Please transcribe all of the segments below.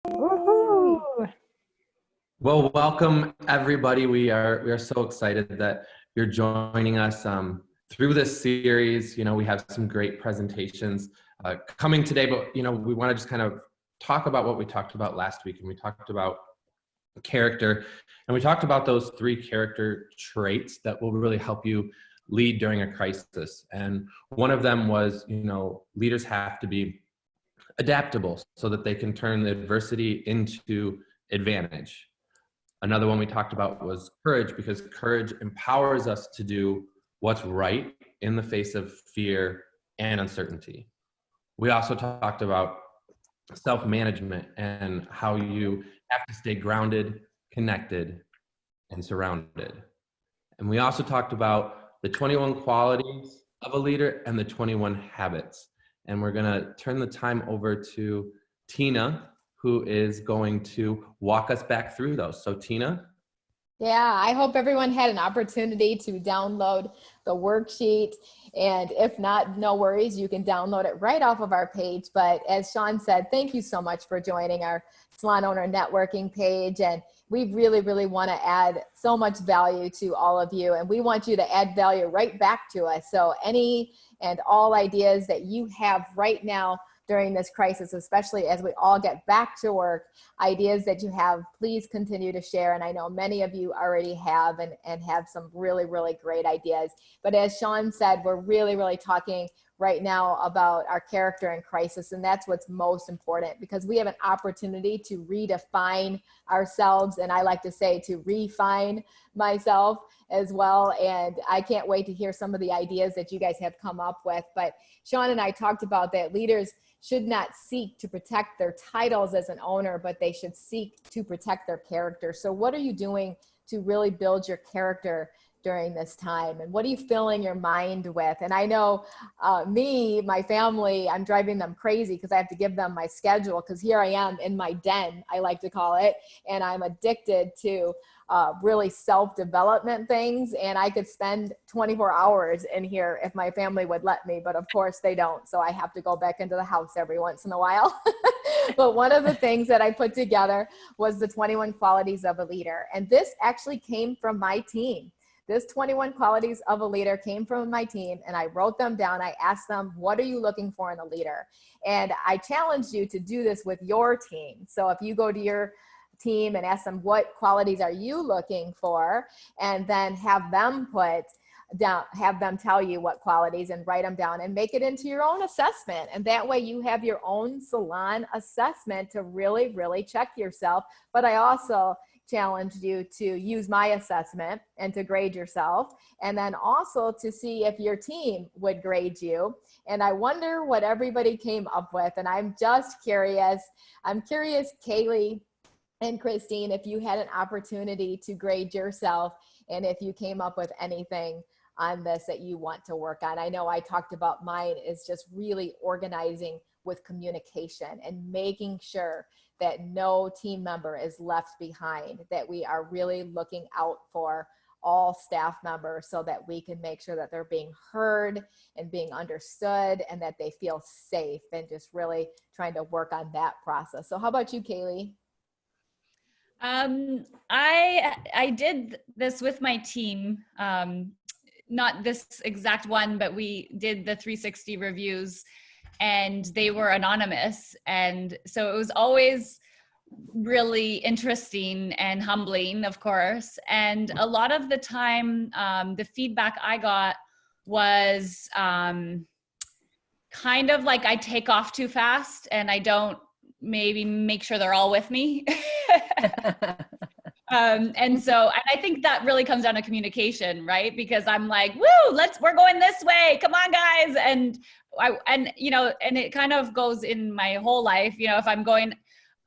Woohoo! Well, welcome everybody. We are so excited that you're joining us through this series. We have some great presentations coming today, but we want to just kind of talk about what we talked about last week, and we talked about character, and we talked about those 3 character traits that will really help you lead during a crisis. And one of them was, leaders have to be adaptable so that they can turn the adversity into advantage. Another one we talked about was courage, because courage empowers us to do what's right in the face of fear and uncertainty. We also talked about self-management and how you have to stay grounded, connected, and surrounded. And we also talked about the 21 qualities of a leader and the 21 habits. And we're going to turn the time over to Tina, who is going to walk us back through those. So Tina? Yeah, I hope everyone had an opportunity to download the worksheet. And if not, no worries, you can download it right off of our page. But as Sean said, thank you so much for joining our Salon Owner Networking page. And we really, really want to add so much value to all of you. And we want you to add value right back to us. So any and all ideas that you have right now during this crisis, especially as we all get back to work, ideas that you have, please continue to share. And I know many of you already have and have some really, really great ideas. But as Sean said, we're really, really talking right now about our character in crisis. And that's what's most important, because we have an opportunity to redefine ourselves. And I like to say to refine myself as well. And I can't wait to hear some of the ideas that you guys have come up with. But Sean and I talked about that leaders should not seek to protect their titles as an owner, but they should seek to protect their character. So what are you doing to really build your character during this time? And what are you filling your mind with? And I know my family, I'm driving them crazy because I have to give them my schedule, because here I am in my den, I like to call it, and I'm addicted to really self-development things. And I could spend 24 hours in here if my family would let me, but of course they don't. So I have to go back into the house every once in a while. But one of the things that I put together was the 21 qualities of a leader. And this actually came from my team. This 21 qualities of a leader came from my team, and I wrote them down. I asked them, what are you looking for in a leader? And I challenged you to do this with your team. So if you go to your team and ask them, what qualities are you looking for? And then have them tell you what qualities and write them down and make it into your own assessment. And that way you have your own salon assessment to really, really check yourself. But I also challenged you to use my assessment and to grade yourself, and then also to see if your team would grade you. And I wonder what everybody came up with. And I'm just curious. I'm curious, Kaylee and Christine, if you had an opportunity to grade yourself and if you came up with anything on this that you want to work on. I know I talked about mine is just really organizing with communication and making sure that no team member is left behind, that we are really looking out for all staff members so that we can make sure that they're being heard and being understood and that they feel safe, and just really trying to work on that process. So how about you, Kaylee? I did this with my team, not this exact one, but we did the 360 reviews, and they were anonymous. And so it was always really interesting and humbling, of course. And a lot of the time, the feedback I got was kind of like I take off too fast and I don't maybe make sure they're all with me. And I think that really comes down to communication, right? Because I'm like, woo, we're going this way. Come on, guys. And it kind of goes in my whole life. If I'm going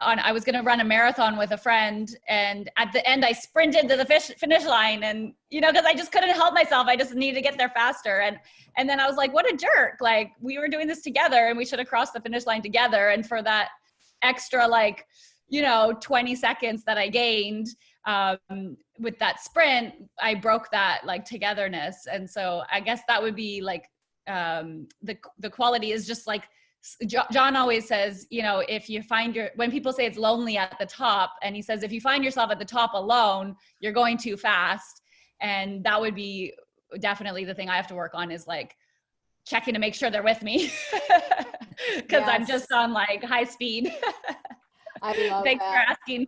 on, I was going to run a marathon with a friend, and at the end I sprinted to the finish line, and, cause I just couldn't help myself. I just needed to get there faster. And then I was like, what a jerk. Like, we were doing this together and we should have crossed the finish line together. And for that extra, 20 seconds that I gained, with that sprint, I broke that togetherness. And so I guess that would be the quality is just John always says, you know, if you find when people say it's lonely at the top, and he says, if you find yourself at the top alone, you're going too fast. And that would be definitely the thing I have to work on, is like checking to make sure they're with me. Cause I'm just on like high speed. I love Thanks for asking.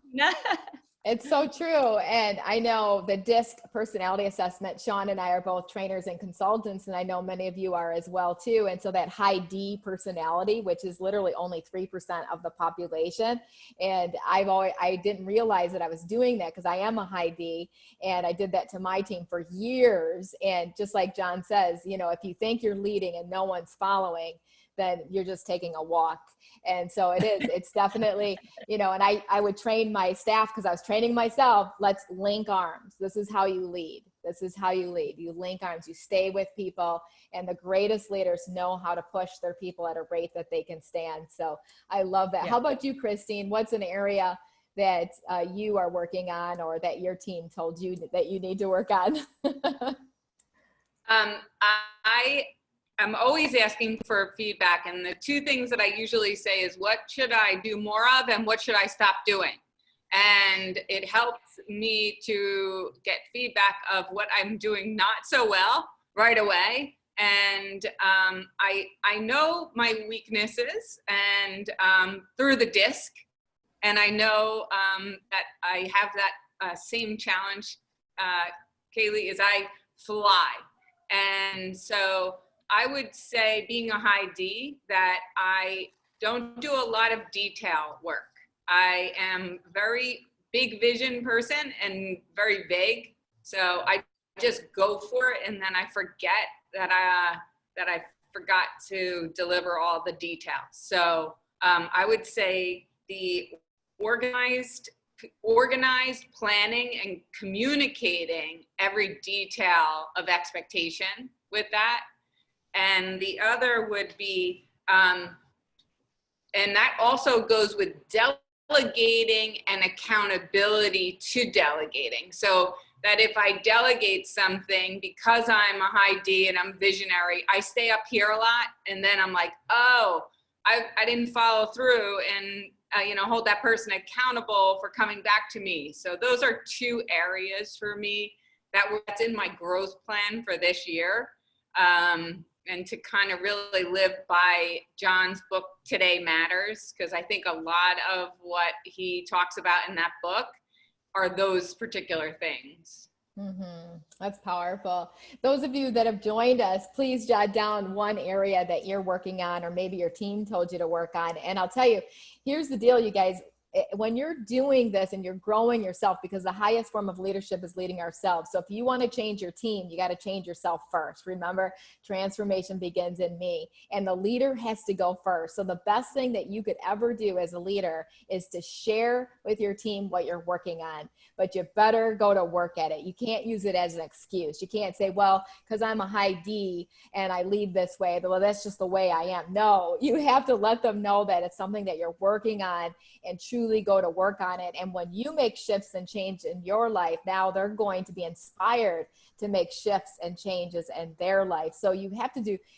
It's so true. And I know the DISC personality assessment, Sean and I are both trainers and consultants, and I know many of you are as well too. And so that high D personality, which is literally only 3% of the population. And I didn't realize that I was doing that, because I am a high D, and I did that to my team for years. And just like John says, you know, if you think you're leading and no one's following, then you're just taking a walk. And so it's definitely, you know, and I would train my staff, because I was training myself, let's link arms. This is how you lead. This is how you lead. You link arms, you stay with people, and the greatest leaders know how to push their people at a rate that they can stand. So I love that. Yeah. How about you, Christine? What's an area that you are working on, or that your team told you that you need to work on? I'm always asking for feedback, and the two things that I usually say is, what should I do more of, and what should I stop doing? And it helps me to get feedback of what I'm doing not so well right away. And I know my weaknesses, and through the DISC, and I know that I have that same challenge, Kaylee, is I fly. And so I would say, being a high D, that I don't do a lot of detail work. I am very big vision person and very vague. So I just go for it, and then I forget that I forgot to deliver all the details. So I would say the organized planning and communicating every detail of expectation with that. And the other would be, and that also goes with delegating and accountability to delegating. So that if I delegate something, because I'm a high D and I'm visionary, I stay up here a lot, and then I'm like, oh, I didn't follow through, and you know, hold that person accountable for coming back to me. So those are two areas for me that's in my growth plan for this year. And to kind of really live by John's book, Today Matters, because I think a lot of what he talks about in that book are those particular things. Mm-hmm. That's powerful. Those of you that have joined us, please jot down one area that you're working on, or maybe your team told you to work on. And I'll tell you, here's the deal, you guys. When you're doing this and you're growing yourself, because the highest form of leadership is leading ourselves. So if you want to change your team, you got to change yourself first. Remember, transformation begins in me, and the leader has to go first. So the best thing that you could ever do as a leader is to share with your team what you're working on, but you better go to work at it. You can't use it as an excuse. You can't say, well, because I'm a high D and I lead this way, well, that's just the way I am. No, you have to let them know that it's something that you're working on, and truly go to work on it. And when you make shifts and change in your life, now they're going to be inspired to make shifts and changes in their life. So you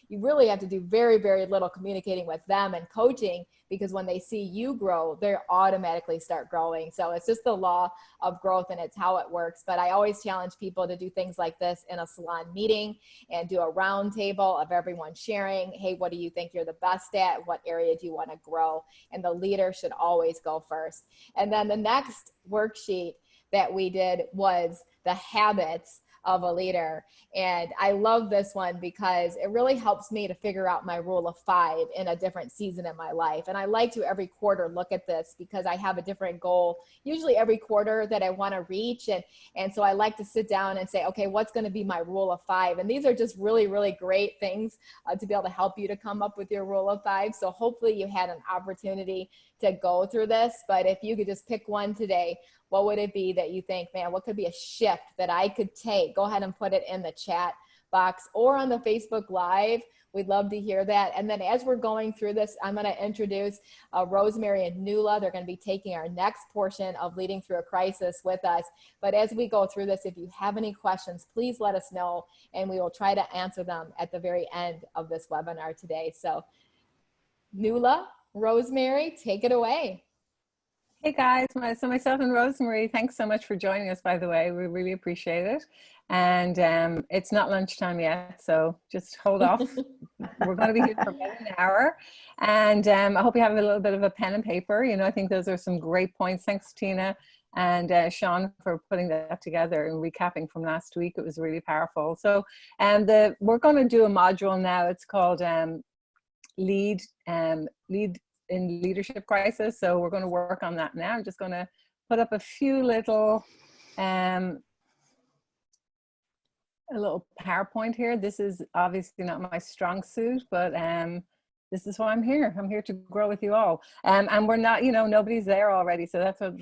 really have to do very, very little communicating with them and coaching, because when they see you grow, they automatically start growing. So it's just the law of growth, and it's how it works. But I always challenge people to do things like this in a salon meeting, and do a round table of everyone sharing, hey, what do you think you're the best at? What area do you want to grow? And the leader should always go first. And then the next worksheet that we did was the habits of a leader. And I love this one because it really helps me to figure out my rule of 5 in a different season in my life. And I like to every quarter look at this, because I have a different goal, usually every quarter, that I want to reach. And so I like to sit down and say, okay, what's going to be my rule of 5? And these are just really, really great things to be able to help you to come up with your rule of 5. So hopefully you had an opportunity to go through this, but if you could just pick one today, what would it be that you think, man, what could be a shift that I could take? Go ahead and put it in the chat box or on the Facebook Live. We'd love to hear that. And then as we're going through this, I'm going to introduce Rosemary and Nuala. They're going to be taking our next portion of Leading Through a Crisis with us. But as we go through this, if you have any questions, please let us know, and we will try to answer them at the very end of this webinar today. So Nuala, Rosemary, take it away. Hey guys, so myself and Rosemary, thanks so much for joining us, by the way. We really appreciate it. And it's not lunchtime yet, so just hold off. We're going to be here for about an hour. And I hope you have a little bit of a pen and paper. You know, I think those are some great points. Thanks, Tina and Sean, for putting that together and recapping from last week. It was really powerful. So we're going to do a module now. It's called Lead in Leadership Crisis. So we're going to work on that now. I'm just going to put up a few little a little PowerPoint here. This is obviously not my strong suit, but this is why I'm here. I'm here to grow with you all. And we're not, you know, nobody's there already. So that's what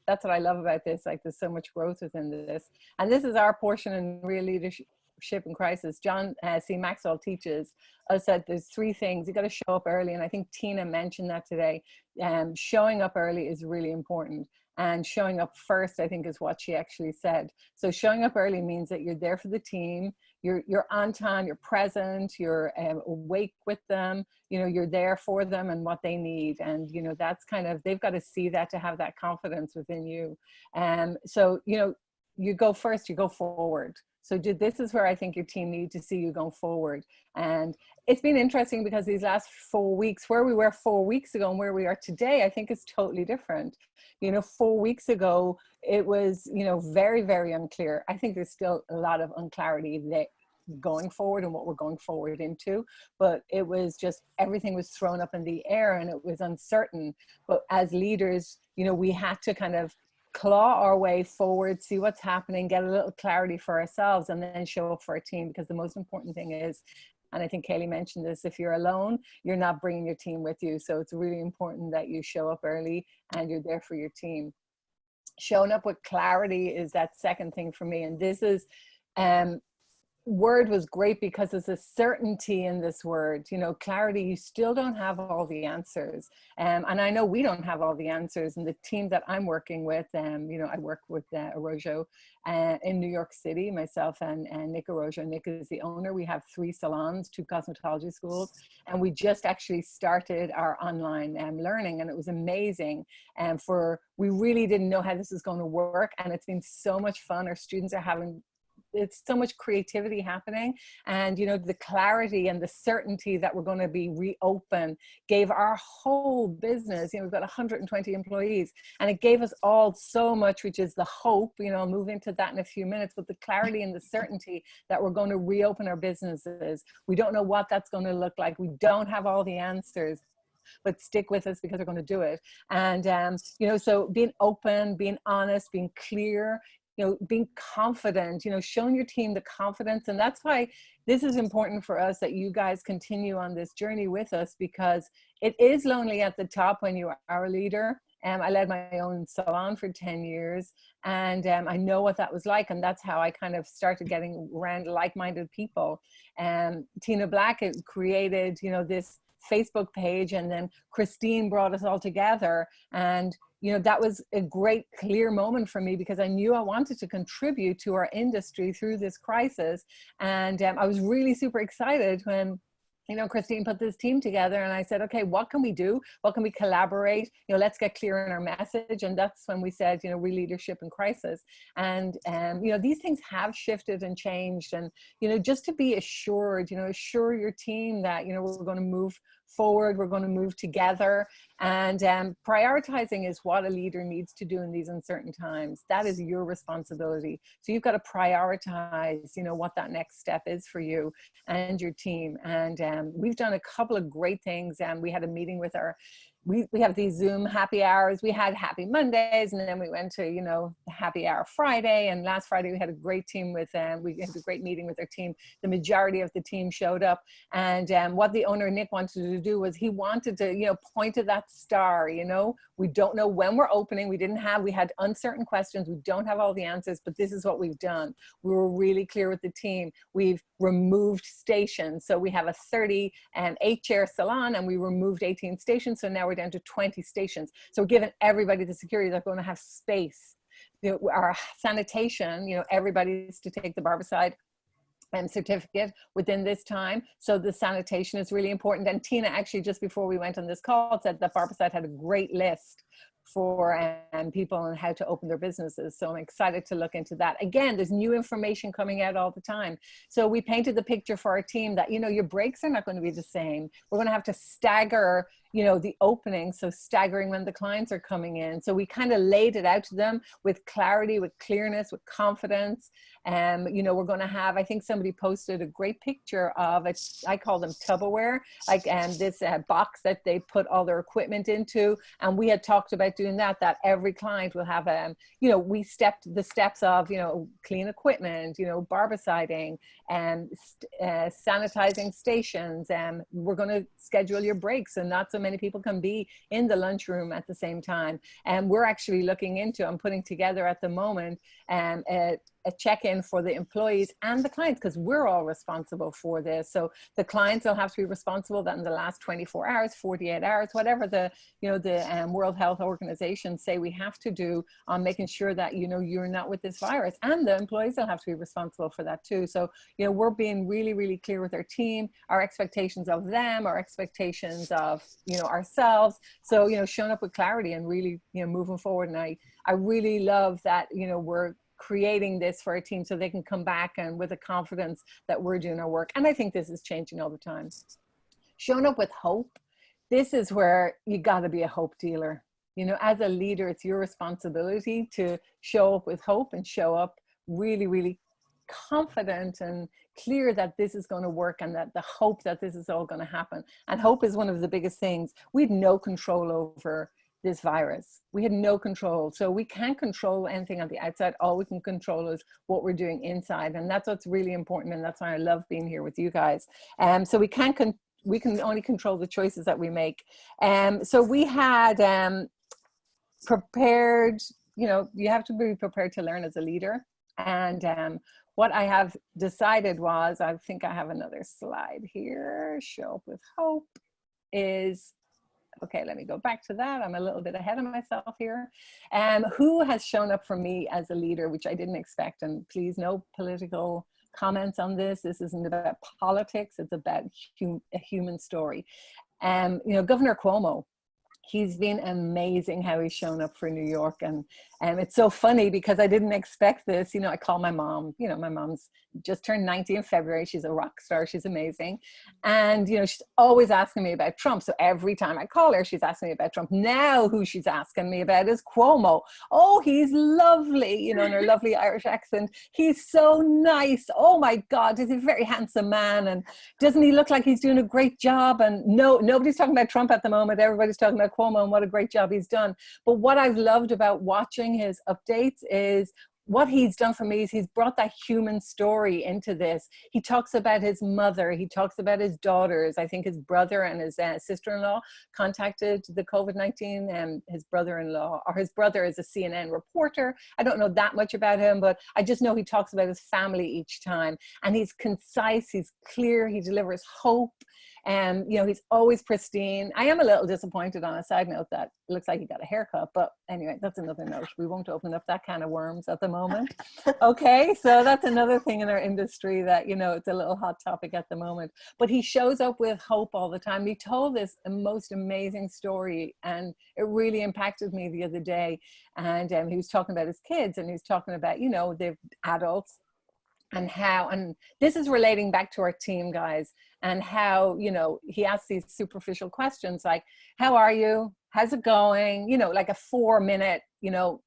that's what I love about this. Like, there's so much growth within this. And this is our portion in Real Leadership in Crisis. John C. Maxwell teaches us that there's three things. You got to show up early. And I think Tina mentioned that today. Showing up early is really important. And showing up first, I think, is what she actually said. So showing up early means that you're there for the team, you're on time, you're present, you're awake with them, you know, you're there for them and what they need. And, you know, that's kind of, they've got to see that to have that confidence within you. So, you know, you go first, you go forward. So this is where I think your team needs to see you going forward. And it's been interesting because these last 4 weeks, where we were 4 weeks ago and where we are today, I think is totally different. You know, 4 weeks ago, it was, you know, very, very unclear. I think there's still a lot of unclarity there going forward and what we're going forward into, but it was just, everything was thrown up in the air and it was uncertain. But as leaders, you know, we had to kind of claw our way forward, see what's happening, get a little clarity for ourselves, and then show up for our team. Because the most important thing is, and I think Kaylee mentioned this, if you're alone, you're not bringing your team with you. So it's really important that you show up early and you're there for your team. Showing up with clarity is that second thing for me. And this is, word was great because there's a certainty in this word, you know, clarity. You still don't have all the answers. And I know we don't have all the answers. And the team that I'm working with, you know, I work with Arojo in New York City, myself and Nick Arojo. Nick is the owner. We have 3 salons, 2 cosmetology schools, and we just actually started our online learning, and it was amazing. And we really didn't know how this was going to work, and it's been so much fun. Our students are having, it's so much creativity happening, and you know, the clarity and the certainty that we're going to be reopened gave our whole business, you know, we've got 120 employees, and it gave us all so much, which is the hope, you know, I'll move into that in a few minutes, but the clarity and the certainty that we're going to reopen our businesses. We don't know what that's going to look like. We don't have all the answers, but stick with us because we're going to do it. And you know, so being open, being honest, being clear, you know, being confident, you know, showing your team the confidence. And that's why this is important for us, that you guys continue on this journey with us, because it is lonely at the top when you are a leader. I led my own salon for 10 years, and I know what that was like. And that's how I kind of started getting around like-minded people. Tina Black created, you know, this Facebook page, and then Christine brought us all together. And you know, that was a great, clear moment for me, because I knew I wanted to contribute to our industry through this crisis. And I was really super excited when, you know, Christine put this team together, and I said, okay, what can we do? What can we collaborate? You know, let's get clear in our message. And that's when we said, you know, Real Leadership in Crisis. And, you know, these things have shifted and changed. And, you know, just to be assured, you know, assure your team that, you know, we're going to move forward, we're going to move together. And prioritizing is what a leader needs to do in these uncertain times. That is your responsibility. So you've got to prioritize, you know, what that next step is for you and your team. And we've done a couple of great things. And we had a meeting with we have these Zoom happy hours. We had happy Mondays, and then we went to, you know, happy hour Friday. And last Friday we had a great team with, we had a great meeting with our team. The majority of the team showed up. And what the owner, Nick, wanted to do was he wanted to, you know, point to that star, you know, we don't know when we're opening. We had uncertain questions. We don't have all the answers, but this is what we've done. We were really clear with the team. We've removed stations. So we have a 38-chair salon, and we removed 18 stations. So now we're down to 20 stations. So we're giving everybody the security. They're going to have space. You know, our sanitation, you know, everybody's to take the barbicide certificate within this time. So the sanitation is really important. And Tina actually, just before we went on this call, said that Barbicide had a great list for people on how to open their businesses. So I'm excited to look into that. Again, there's new information coming out all the time. So we painted the picture for our team that, you know, your breaks are not going to be the same. We're going to have to stagger, you know, the opening. So staggering when the clients are coming in. So we kind of laid it out to them with clarity, with clearness, with confidence. You know, we're going to have, I think somebody posted a great picture of it. I call them Tupperware, like, this box that they put all their equipment into. And we had talked about doing that every client will have, you know, we stepped the steps of, you know, clean equipment, you know, barbiciding and sanitizing stations. And we're going to schedule your breaks so not so many people can be in the lunchroom at the same time. And we're actually looking into, I'm putting together at the moment, a check-in for the employees and the clients, because we're all responsible for this. So the clients will have to be responsible that in the last 24 hours, 48 hours, whatever the, you know, the World Health Organization say we have to do on making sure that, you know, you're not with this virus, and the employees will have to be responsible for that too. So, you know, we're being really, really clear with our team, our expectations of them, our expectations of, you know, ourselves. So, you know, showing up with clarity and really, you know, moving forward. And I really love that, you know, we're creating this for our team so they can come back and with a confidence that we're doing our work. And I think this is changing all the time. Showing up with hope. This is where you got to be a hope dealer. You know, as a leader, it's your responsibility to show up with hope and show up really, really confident and clear that this is going to work, and that the hope that this is all going to happen. And hope is one of the biggest things. We had no control over this virus. We had no control. So we can't control anything on the outside. All we can control is what we're doing inside. And that's what's really important. And that's why I love being here with you guys. So we can only control the choices that we make. So we had prepared, you know, you have to be prepared to learn as a leader. And what I have decided was, I think I have another slide here, show up with hope, is, okay, let me go back to that. I'm a little bit ahead of myself here. Who has shown up for me as a leader, which I didn't expect. And please, no political comments on this. This isn't about politics. It's about a human story. You know, Governor Cuomo, he's been amazing how he's shown up for New York. And it's so funny because I didn't expect this. You know, I call my mom, you know, my mom's just turned 90 in February. She's a rock star. She's amazing. And, you know, she's always asking me about Trump. So every time I call her, she's asking me about Trump. Now who she's asking me about is Cuomo. Oh, he's lovely, you know, in her lovely Irish accent. He's so nice. Oh my God, he's a very handsome man. And doesn't he look like he's doing a great job? And no, nobody's talking about Trump at the moment. Everybody's talking about Cuomo and what a great job he's done. But what I've loved about watching his updates is what he's done for me is he's brought that human story into this. He talks about his mother. He talks about his daughters. I think his brother and his sister-in-law contacted the COVID-19, and his brother-in-law, or his brother is a CNN reporter. I don't know that much about him, but I just know he talks about his family each time. And he's concise, he's clear, he delivers hope. And, you know, he's always pristine. I am a little disappointed, on a side note, that it looks like he got a haircut. But anyway, that's another note. We won't open up that can of worms at the moment. Okay, so that's another thing in our industry that, you know, it's a little hot topic at the moment. But he shows up with hope all the time. He told this most amazing story, and it really impacted me the other day. And he was talking about his kids, and he was talking about, you know, the adults, and how, and this is relating back to our team, guys, and how, you know, he asks these superficial questions like, how are you? How's it going? You know, like a 4-minute, you know,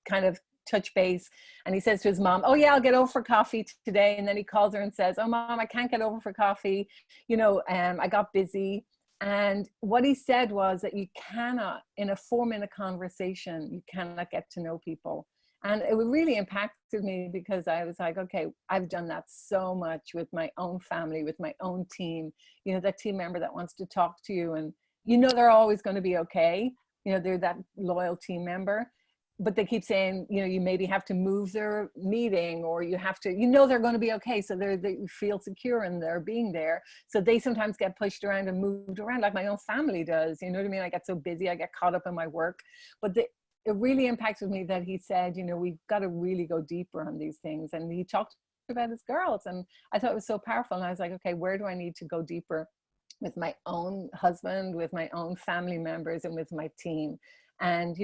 kind of touch base. And he says to his mom, oh yeah, I'll get over for coffee today. And then he calls her and says, oh mom, I can't get over for coffee. You know, I got busy. And what he said was that you cannot, in a 4-minute conversation, you cannot get to know people. And it really impacted me because I was like, okay, I've done that so much with my own family, with my own team, you know, that team member that wants to talk to you, and you know, they're always going to be okay. You know, they're that loyal team member, but they keep saying, you know, you maybe have to move their meeting, or you have to, you know, they're going to be okay. So they feel secure in their being there. So they sometimes get pushed around and moved around like my own family does. You know what I mean? I get so busy, I get caught up in my work, but it really impacted me that he said, you know, we've got to really go deeper on these things. And he talked about as girls. And I thought it was so powerful. And I was like, okay, where do I need to go deeper with my own husband, with my own family members, and with my team? And,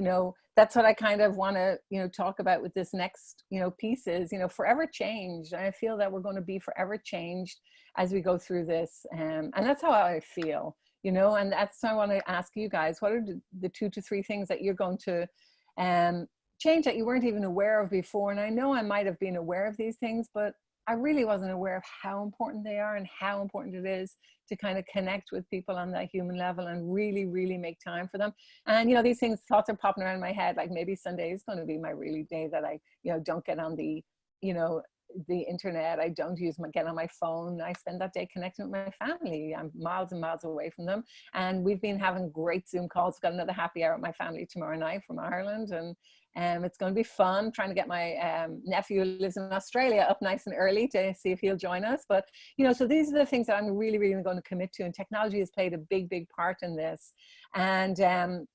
that's what I kind of want to, talk about with this next, piece is, forever changed. And I feel that we're going to be forever changed as we go through this. And that's how I feel, and that's why I want to ask you guys, what are the 2 to 3 things that you're going to change that you weren't even aware of before? And I know I might have been aware of these things, but I really wasn't aware of how important they are and how important it is to kind of connect with people on that human level and really, really make time for them. And, these thoughts are popping around my head, like maybe Sunday is going to be my really day that I, don't get on the, the internet. I don't get on my phone. I spend that day connecting with my family. I'm miles and miles away from them. And we've been having great Zoom calls. We've got another happy hour with my family tomorrow night from Ireland. And it's going to be fun trying to get my nephew who lives in Australia up nice and early to see if he'll join us. But, so these are the things that I'm really, really going to commit to. And technology has played a big, big part in this. And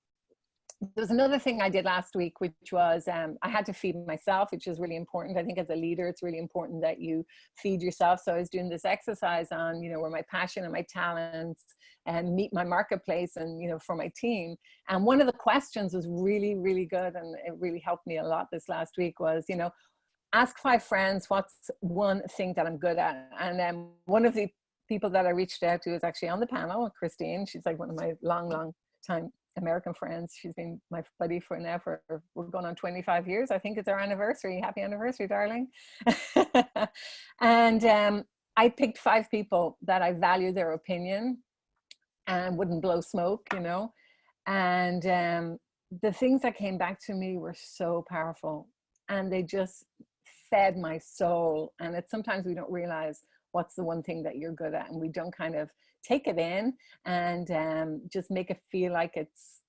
there's another thing I did last week, which was I had to feed myself, which is really important. I think as a leader, it's really important that you feed yourself. So I was doing this exercise on, where my passion and my talents and meet my marketplace and, for my team. And one of the questions was really, really good. And it really helped me a lot this last week was, ask 5 friends, what's one thing that I'm good at? And one of the people that I reached out to is actually on the panel, Christine. She's like one of my long time American friends. She's been my buddy for we're going on 25 years. I think it's our anniversary. Happy anniversary, darling. And I picked 5 people that I value their opinion and wouldn't blow smoke, and the things that came back to me were so powerful, and they just fed my soul. And it's sometimes we don't realize what's the one thing that you're good at, and we don't kind of take it in and just make it feel like it's,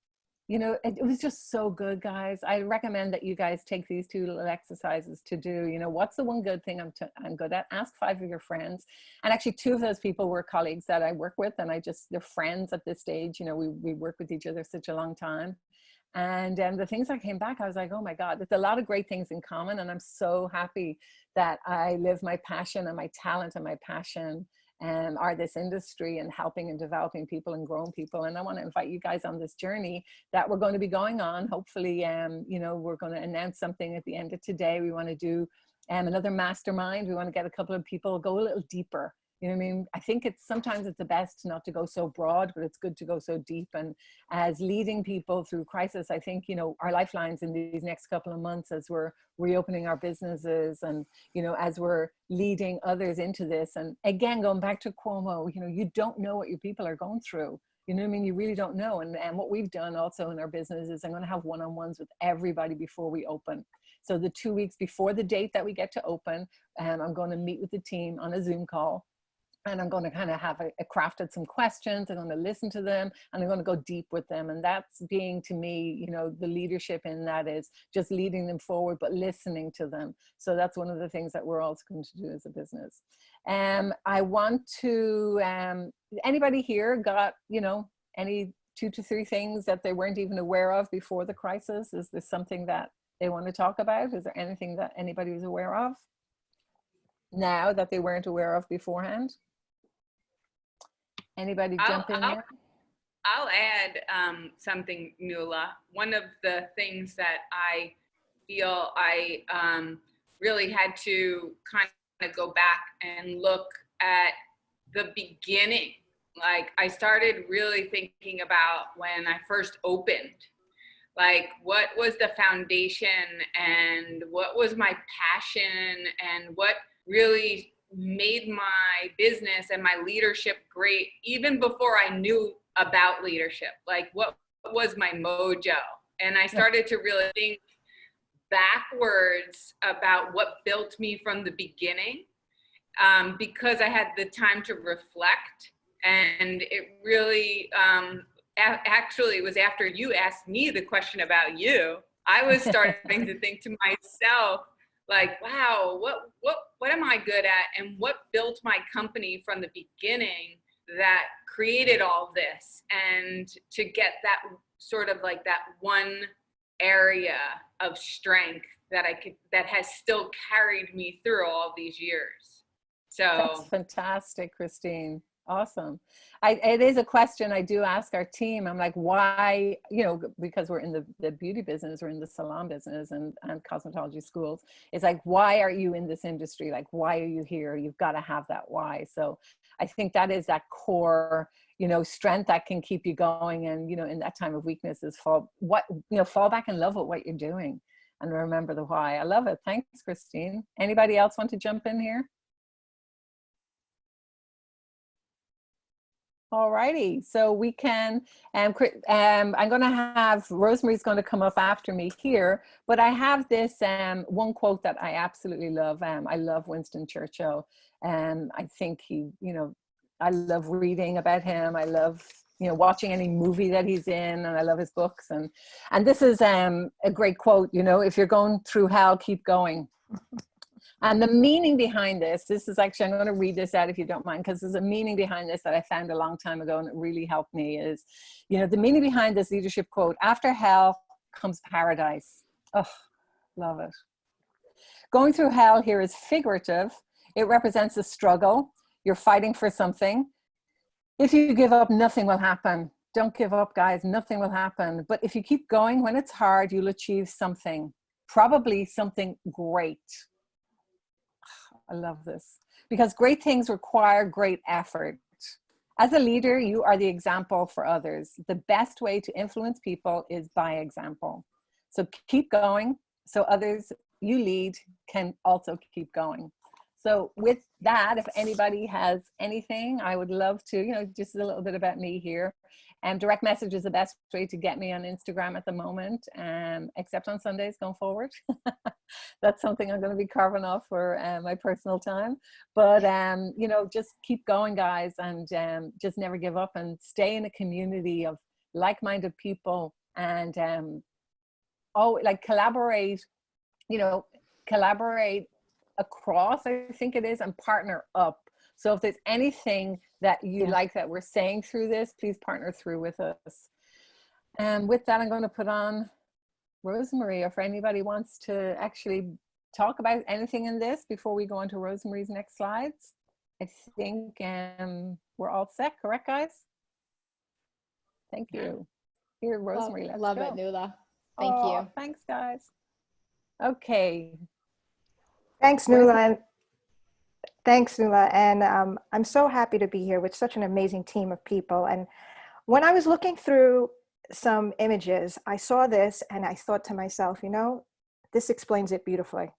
it was just so good, guys. I recommend that you guys take these 2 little exercises to do. What's the one good thing I'm good at? Ask 5 of your friends. And actually 2 of those people were colleagues that I work with, and they're friends at this stage. We work with each other such a long time. And the things that came back, I was like, oh my God, there's a lot of great things in common. And I'm so happy that I live my passion and my talent and my passion are this industry and helping and developing people and growing people. And I want to invite you guys on this journey that we're going to be going on. Hopefully, we're going to announce something at the end of today. We want to do another mastermind. We want to get a couple of people, go a little deeper. You know what I mean? I think sometimes it's the best not to go so broad, but it's good to go so deep. And as leading people through crisis, I think, our lifelines in these next couple of months as we're reopening our businesses and, as we're leading others into this. And again, going back to Cuomo, you don't know what your people are going through. You know what I mean? You really don't know. And what we've done also in our business is I'm going to have one-on-ones with everybody before we open. So the 2 weeks before the date that we get to open, I'm going to meet with the team on a Zoom call. And I'm going to kind of have crafted some questions. I'm going to listen to them and I'm going to go deep with them. And that's being, to me, the leadership in that is just leading them forward, but listening to them. So that's one of the things that we're also going to do as a business. I want to, anybody here got, any 2 to 3 things that they weren't even aware of before the crisis? Is this something that they want to talk about? Is there anything that anybody was aware of now that they weren't aware of beforehand? Anybody jump in there? I'll add something, Nuala. One of the things that I feel I really had to kind of go back and look at the beginning. Like I started really thinking about when I first opened, like what was the foundation and what was my passion and what really made my business and my leadership great even before I knew about leadership. Like what was my mojo? And I started to really think backwards about what built me from the beginning, because I had the time to reflect. And it really, actually it was after you asked me the question about you, I was starting to think to myself, like, wow, what am I good at? And what built my company from the beginning that created all this? And to get that sort of like that one area of strength that has still carried me through all these years. So that's fantastic, Christine. Awesome. It is a question I do ask our team. I'm like, why, you know, because we're in the beauty business, we're in the salon business and cosmetology schools. It's like, why are you in this industry? Like, why are you here? You've got to have that why. So I think that is that core, you know, strength that can keep you going. And, you know, in that time of weakness is fall back in love with what you're doing and remember the why. I love it. Thanks, Christine. Anybody else want to jump in here? All righty, so we can, I'm going to have, Rosemary's going to come up after me here, but I have this one quote that I absolutely love. I love Winston Churchill. I think he, you know, I love reading about him. I love, you know, watching any movie that he's in, and I love his books. And this is a great quote, you know, if you're going through hell, keep going. And the meaning behind this is actually, I'm going to read this out if you don't mind, because there's a meaning behind this that I found a long time ago and it really helped me is, you know, the meaning behind this leadership quote, after hell comes paradise. Oh, love it. Going through hell here is figurative. It represents a struggle. You're fighting for something. If you give up, nothing will happen. Don't give up, guys. Nothing will happen. But if you keep going when it's hard, you'll achieve something, probably something great. I love this because great things require great effort. As a leader, you are the example for others. The best way to influence people is by example. So keep going so others you lead can also keep going. So with that, if anybody has anything, I would love to, you know, just a little bit about me here. Direct message is the best way to get me on Instagram at the moment, except on Sundays going forward. That's something I'm going to be carving off for my personal time. But, you know, just keep going, guys, and just never give up and stay in a community of like-minded people and collaborate, you know, collaborate across, I think it is, and partner up. So if there's anything that you like that we're saying through this, please partner through with us. And with that, I'm going to put on Rosemary, if anybody wants to actually talk about anything in this before we go on to Rosemary's next slides. I think we're all set, correct, guys? Thank you. Here, Rosemary, let's love go. it, Nuala. Thank you. Thanks, guys. Okay. Thanks, Nuala. Thanks, Nuala. And I'm so happy to be here with such an amazing team of people. And when I was looking through some images, I saw this and I thought to myself, you know, this explains it beautifully.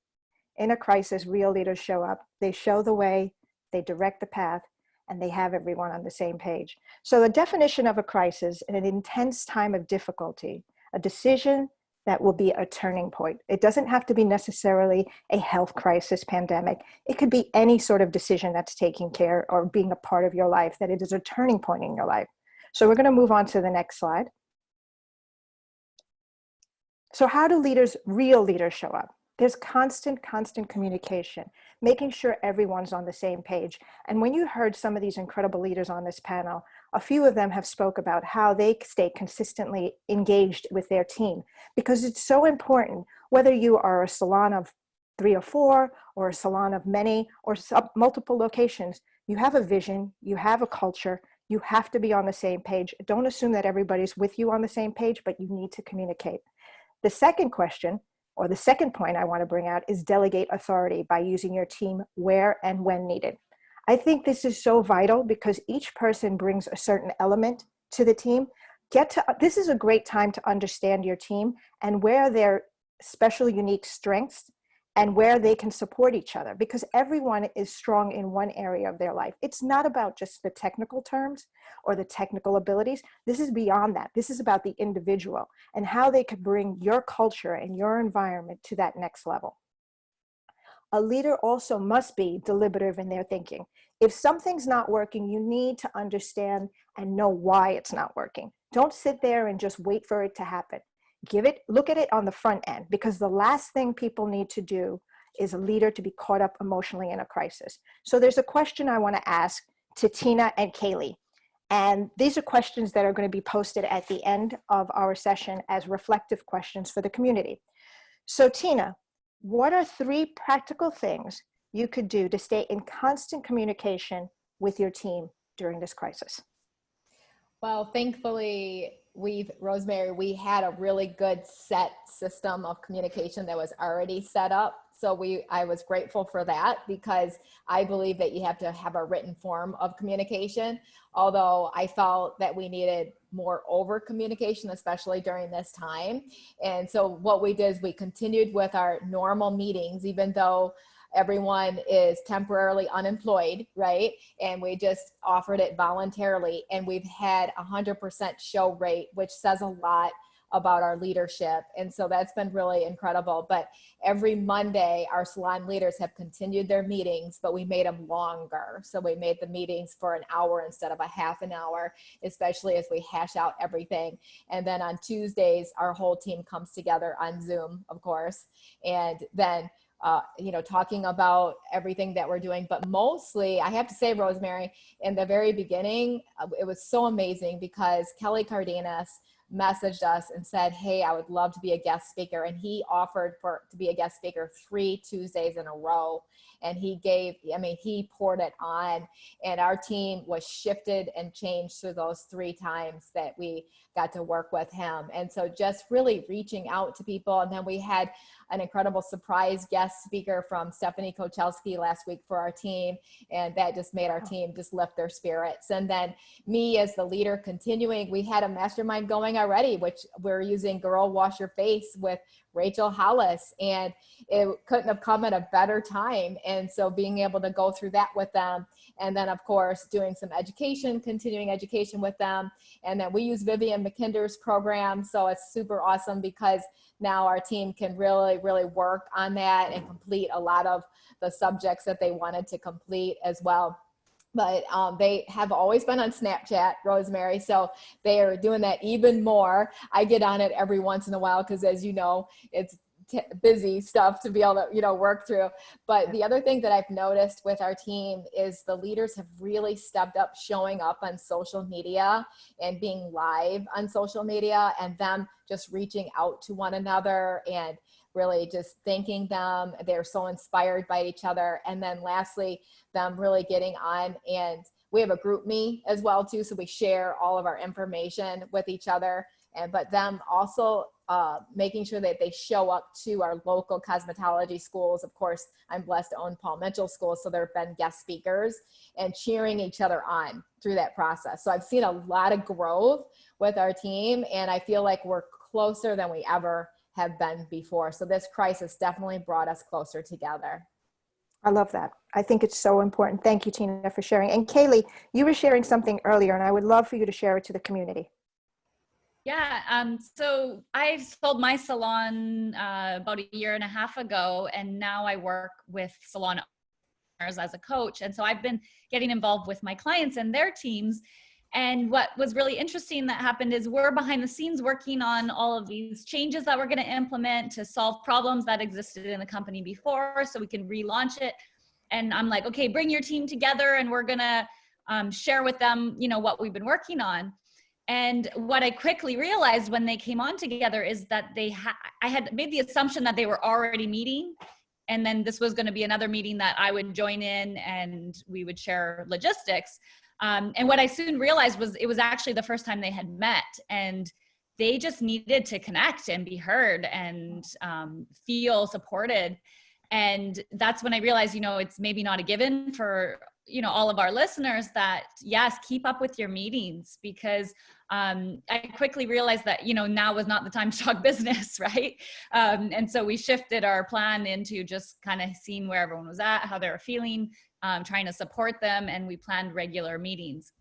In a crisis, real leaders show up. They show the way, they direct the path, and they have everyone on the same page. So the definition of a crisis, in an intense time of difficulty, a decision that will be a turning point. It doesn't have to be necessarily a health crisis, pandemic. It could be any sort of decision that's taking care or being a part of your life, that it is a turning point in your life. So we're going to move on to the next slide. So how do leaders, real leaders, show up? There's constant communication, making sure everyone's on the same page. And when you heard some of these incredible leaders on this panel, a few of them have spoke about how they stay consistently engaged with their team, because it's so important, whether you are a salon of 3 or 4 or a salon of many or multiple locations, you have a vision, you have a culture, you have to be on the same page. Don't assume that everybody's with you on the same page, but you need to communicate. The second question, or the second point I want to bring out, is delegate authority by using your team where and when needed. I think this is so vital because each person brings a certain element to the team. This is a great time to understand your team and where their special, unique strengths and where they can support each other, because everyone is strong in one area of their life. It's not about just the technical terms or the technical abilities. This is beyond that. This is about the individual and how they could bring your culture and your environment to that next level. A leader also must be deliberative in their thinking. If something's not working, you need to understand and know why it's not working. Don't sit there and just wait for it to happen. Look at it on the front end, because the last thing people need to do is a leader to be caught up emotionally in a crisis. So there's a question I want to ask to Tina and Kaylee. And these are questions that are going to be posted at the end of our session as reflective questions for the community. So Tina, what are 3 practical things you could do to stay in constant communication with your team during this crisis? Well, thankfully, Rosemary, we had a really good set system of communication that was already set up. So I was grateful for that, because I believe that you have to have a written form of communication. Although I felt that we needed more over communication, especially during this time. And so what we did is we continued with our normal meetings, even though everyone is temporarily unemployed, right? And we just offered it voluntarily. And we've had 100% show rate, which says a lot about our leadership. And so that's been really incredible. But every Monday, our salon leaders have continued their meetings, but we made them longer. So we made the meetings for an hour instead of a half an hour, especially as we hash out everything. And then on Tuesdays, our whole team comes together on Zoom, of course. And then talking about everything that we're doing. But mostly, I have to say, Rosemary, in the very beginning, it was so amazing because Kelly Cardenas messaged us and said, hey, I would love to be a guest speaker. And he offered to be a guest speaker 3 Tuesdays in a row. And he poured it on, and our team was shifted and changed through those 3 times that we got to work with him. And so just really reaching out to people. And then we had an incredible surprise guest speaker from Stephanie Kochelski last week for our team. And that just made our team just lift their spirits. And then me as the leader continuing, we had a mastermind going already, which we're using Girl Wash Your Face with Rachel Hollis, and it couldn't have come at a better time. And so being able to go through that with them, and then of course doing some continuing education with them. And then we use Vivian McKinder's program. So it's super awesome because now our team can really, really work on that and complete a lot of the subjects that they wanted to complete as well. But they have always been on Snapchat, Rosemary, so they are doing that even more. I get on it every once in a while because, as you know, it's busy stuff to be able to, work through. But the other thing that I've noticed with our team is the leaders have really stepped up showing up on social media and being live on social media, and them just reaching out to one another and really just thanking them. They're so inspired by each other. And then lastly, them really getting on, and we have a group me as well too. So we share all of our information with each other, but them also making sure that they show up to our local cosmetology schools. Of course, I'm blessed to own Paul Mitchell School, so there have been guest speakers, and cheering each other on through that process. So I've seen a lot of growth with our team, and I feel like we're closer than we ever have been before. So this crisis definitely brought us closer together. I love that. I think it's so important. Thank you, Tina, for sharing. And Kaylee, you were sharing something earlier, and I would love for you to share it to the community. Yeah, so I sold my salon about 1.5 years ago, and now I work with salon owners as a coach. And so I've been getting involved with my clients and their teams. And what was really interesting that happened is we're behind the scenes working on all of these changes that we're going to implement to solve problems that existed in the company before, so we can relaunch it. And I'm like, okay, bring your team together, and we're going to share with them, what we've been working on. And what I quickly realized when they came on together is that I had made the assumption that they were already meeting, and then this was going to be another meeting that I would join in and we would share logistics. And what I soon realized was it was actually the first time they had met, and they just needed to connect and be heard and feel supported. And that's when I realized, it's maybe not a given for, all of our listeners that, yes, keep up with your meetings, because I quickly realized that, now was not the time to talk business, right? And so we shifted our plan into just kind of seeing where everyone was at, how they were feeling, trying to support them, and we planned regular meetings.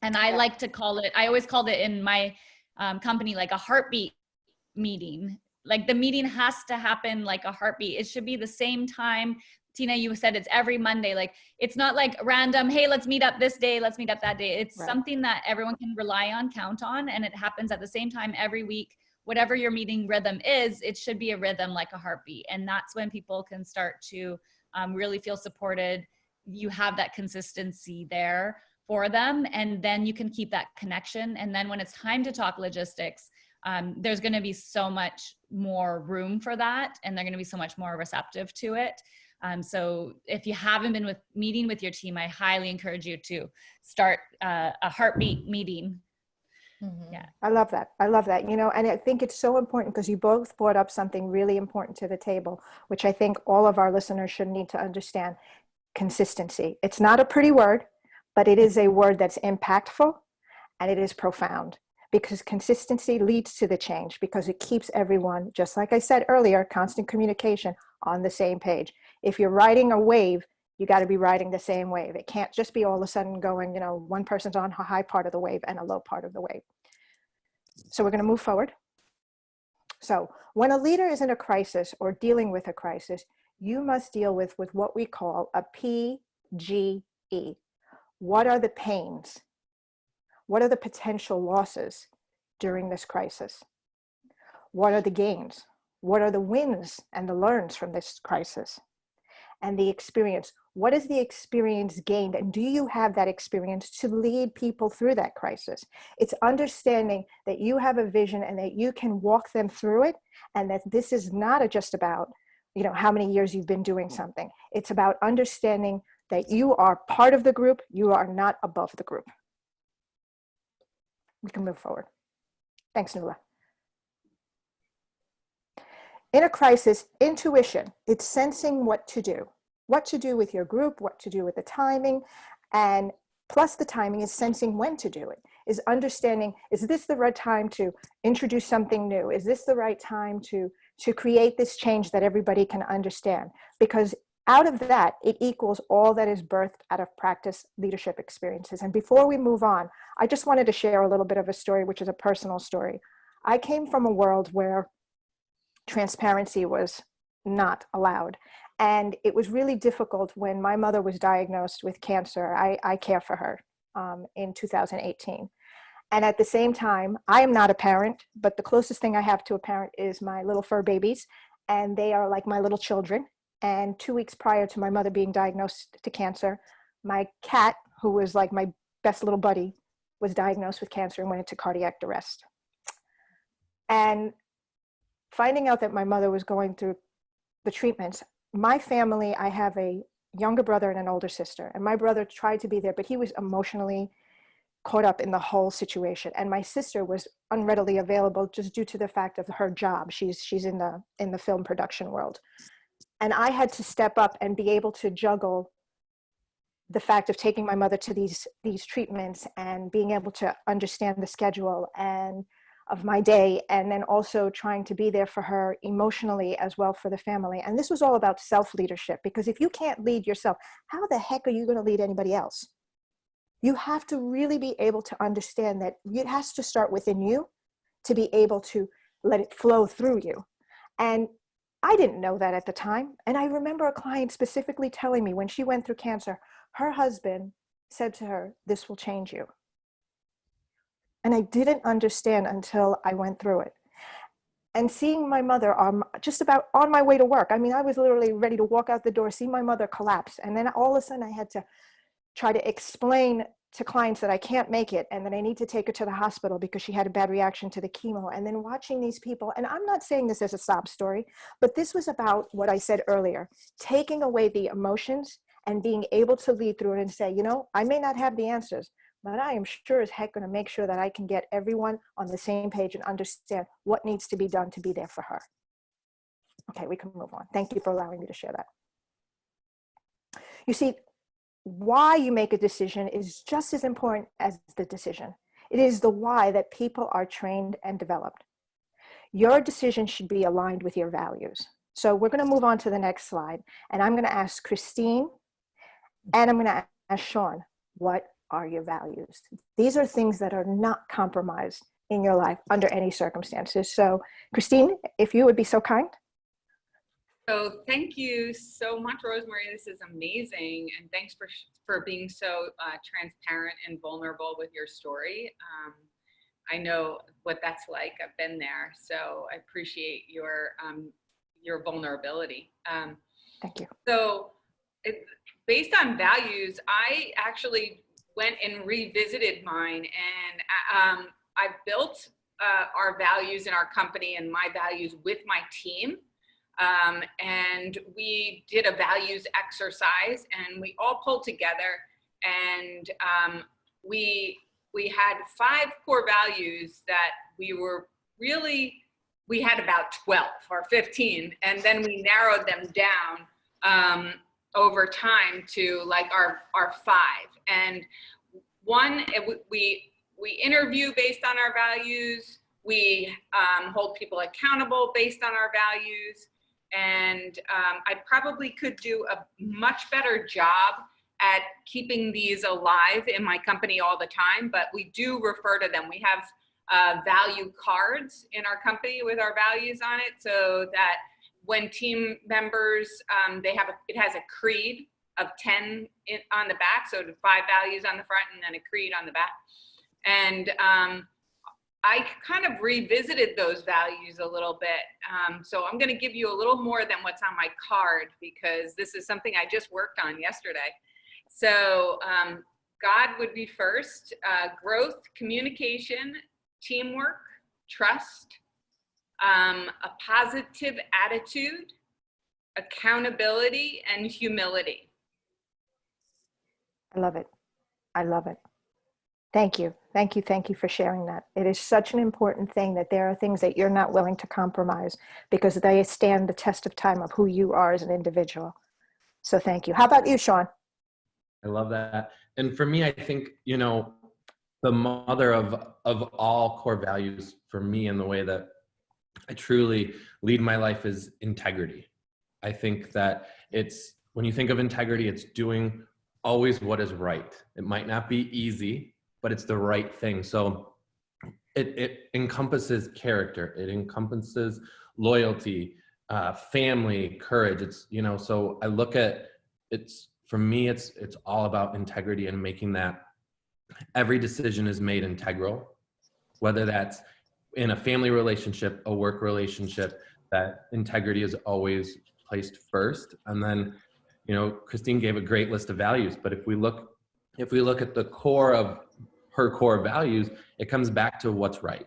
And I like to I always called it in my company like a heartbeat meeting. Like the meeting has to happen like a heartbeat. It should be the same time. Tina, you said it's every Monday. Like it's not like random, hey, let's meet up this day, let's meet up that day. It's something that everyone can rely on, count on, and it happens at the same time every week. Whatever your meeting rhythm is, it should be a rhythm like a heartbeat. And that's when people can start to really feel supported. You have that consistency there for them, and then you can keep that connection. And then when it's time to talk logistics, there's going to be so much more room for that, and they're going to be so much more receptive to it. So if you haven't been meeting with your team, I highly encourage you to start a heartbeat meeting. Mhm. Yeah. I love that. I love that. You know, and I think it's so important because you both brought up something really important to the table, which I think all of our listeners should need to understand: consistency. It's not a pretty word, but it is a word that's impactful and it is profound, because consistency leads to the change, because it keeps everyone, just like I said earlier, constant communication, on the same page. If you're riding a wave, you got to be riding the same wave. It can't just be all of a sudden going, you know, one person's on a high part of the wave and a low part of the wave. So we're going to move forward. So when a leader is in a crisis or dealing with a crisis, you must deal with what we call a PGE. What are the pains? What are the potential losses during this crisis? What are the gains? What are the wins and the learns from this crisis? And the experience. What is the experience gained? And do you have that experience to lead people through that crisis? It's understanding that you have a vision and that you can walk them through it, and that this is not just about, you know, how many years you've been doing something. It's about understanding that you are part of the group. You are not above the group. We can move forward. Thanks, Nuala. In a crisis, intuition, it's sensing what to do with your group, what to do with the timing, and plus the timing is sensing when to do it, is understanding, is this the right time to introduce something new? Is this the right time to create this change that everybody can understand? Because out of that, it equals all that is birthed out of practice leadership experiences. And before we move on, I just wanted to share a little bit of a story, which is a personal story. I came from a world where transparency was not allowed. And it was really difficult when my mother was diagnosed with cancer. I care for her in 2018. And at the same time, I am not a parent, but the closest thing I have to a parent is my little fur babies. And they are like my little children. And 2 weeks prior to my mother being diagnosed to cancer, my cat, who was like my best little buddy, was diagnosed with cancer and went into cardiac arrest. And finding out that my mother was going through the treatments, my family, I have a younger brother and an older sister, and my brother tried to be there, but he was emotionally caught up in the whole situation. And my sister was unreadily available just due to the fact of her job. She's in the film production world. And I had to step up and be able to juggle the fact of taking my mother to these treatments and being able to understand the schedule and of my day, and then also trying to be there for her emotionally as well for the family. And this was all about self-leadership, because if you can't lead yourself, how the heck are you going to lead anybody else? You have to really be able to understand that it has to start within you to be able to let it flow through you. And I didn't know that at the time. And I remember a client specifically telling me when she went through cancer, her husband said to her, "This will change you." And I didn't understand until I went through it. And seeing my mother just about on my way to work, I mean, I was literally ready to walk out the door, see my mother collapse. And then all of a sudden I had to try to explain to clients that I can't make it and that I need to take her to the hospital because she had a bad reaction to the chemo. And then watching these people, and I'm not saying this as a sob story, but this was about what I said earlier, taking away the emotions and being able to lead through it and say, you know, I may not have the answers, but I am sure as heck going to make sure that I can get everyone on the same page and understand what needs to be done to be there for her. Okay, we can move on. Thank you for allowing me to share that. You see, why you make a decision is just as important as the decision. It is the why that people are trained and developed. Your decision should be aligned with your values. So we're going to move on to the next slide, and I'm going to ask Christine and I'm going to ask Sean, what are your values? These are things that are not compromised in your life under any circumstances. So Christine, if you would be so kind. So thank you so much, Rosemary. This is amazing. And thanks for being so transparent and vulnerable with your story. I know what that's like. I've been there. So I appreciate your vulnerability. Thank you. So based on values, I actually went and revisited mine, and I built our values in our company and my values with my team. And we did a values exercise, and we all pulled together, and we had 5 core values that we had about 12 or 15, and then we narrowed them down over time to like our 5. And one, we interview based on our values. We hold people accountable based on our values. And I probably could do a much better job at keeping these alive in my company all the time, but we do refer to them. We have value cards in our company with our values on it, so that when team members, it has a creed of 10 on the back, so 5 values on the front and then a creed on the back. And I kind of revisited those values a little bit. So I'm going to give you a little more than what's on my card, because this is something I just worked on yesterday. So God would be first, growth, communication, teamwork, trust, a positive attitude, accountability, and humility. I love it. I love it. Thank you. Thank you. Thank you for sharing that. It is such an important thing that there are things that you're not willing to compromise because they stand the test of time of who you are as an individual. So thank you. How about you, Sean? I love that. And for me, I think, you know, the mother of all core values for me in the way that I truly lead my life is integrity. I think that when you think of integrity, it's doing always what is right. It might not be easy, but it's the right thing. So it encompasses character. It encompasses loyalty, family, courage. It's, you know, so I look at for me, it's all about integrity and making that every decision is made integral, whether that's in a family relationship, a work relationship, that integrity is always placed first. And then, you know, Christine gave a great list of values, but if we look at the core of her core values, it comes back to what's right.